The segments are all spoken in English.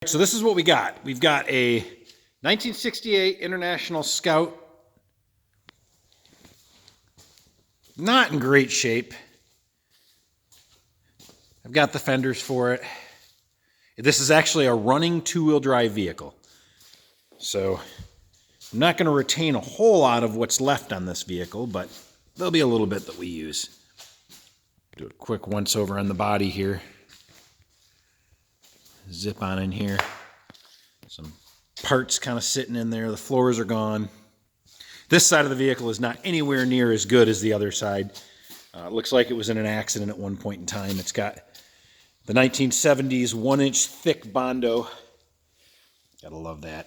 So this is what we got. We've got a 1968 International Scout. Not in great shape. I've got the fenders for it. This is actually a running two-wheel drive vehicle. So I'm not going to retain a whole lot of what's left on this vehicle, but there'll be a little bit that we use. Do a quick once over on the body here. Zip on in here. Some parts kind of sitting in there. The floors are gone. This side of the vehicle is not anywhere near as good as the other side. It looks like it was in an accident at one point in time. It's got the 1970s 1-inch thick Bondo. Gotta love that.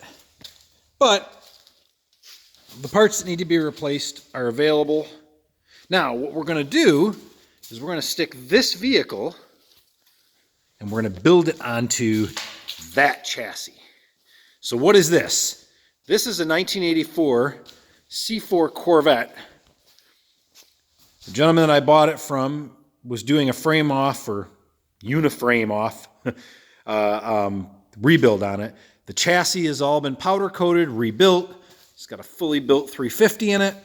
But the parts that need to be replaced are available. Now, what we're going to do is we're going to stick this vehicle and we're going to build it onto that chassis. So what is this? This is a 1984 C4 Corvette. The gentleman that I bought it from was doing a frame off or uniframe off rebuild on it. The chassis has all been powder coated, rebuilt. It's got a fully built 350 in it.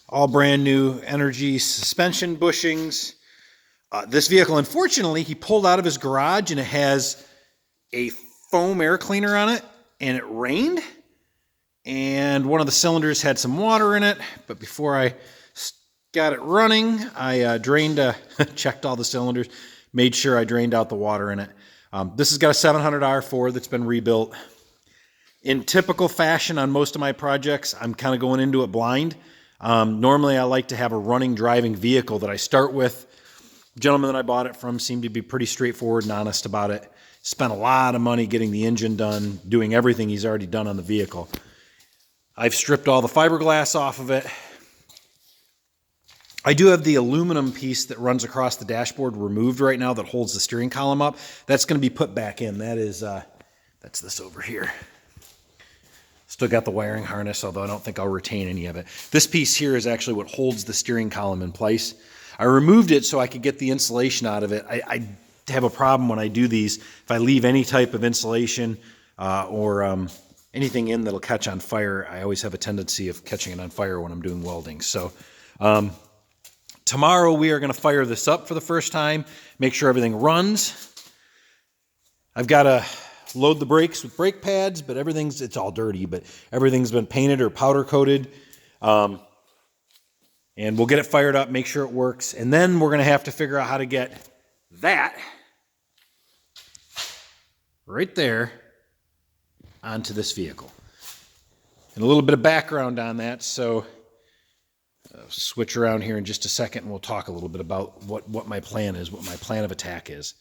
All brand new energy suspension bushings. This vehicle, unfortunately, he pulled out of his garage and it has a foam air cleaner on it, and it rained, and one of the cylinders had some water in it, but before I got it running, I checked all the cylinders, made sure I drained out the water in it. This has got a 700 R4 that's been rebuilt. In typical fashion on most of my projects, I'm kind of going into it blind. Normally, I like to have a running, driving vehicle that I start with. The gentleman that I bought it from seemed to be pretty straightforward and honest about it. Spent a lot of money getting the engine done, doing everything he's already done on the vehicle. I've stripped all the fiberglass off of it. I do have the aluminum piece that runs across the dashboard removed right now that holds the steering column up. That's going to be put back in. That's this over here. Still got the wiring harness, although I don't think I'll retain any of it. This piece here is actually what holds the steering column in place. I removed it so I could get the insulation out of it. I have a problem when I do these. If I leave any type of insulation or anything in that'll catch on fire, I always have a tendency of catching it on fire when I'm doing welding. So tomorrow we are going to fire this up for the first time, make sure everything runs. I've got to load the brakes with brake pads, but it's all dirty, but everything's been painted or powder coated. And we'll get it fired up, make sure it works, and then we're going to have to figure out how to get that right there onto this vehicle. And a little bit of background on that, so I'll switch around here in just a second and we'll talk a little bit about what my plan is, what my plan of attack is.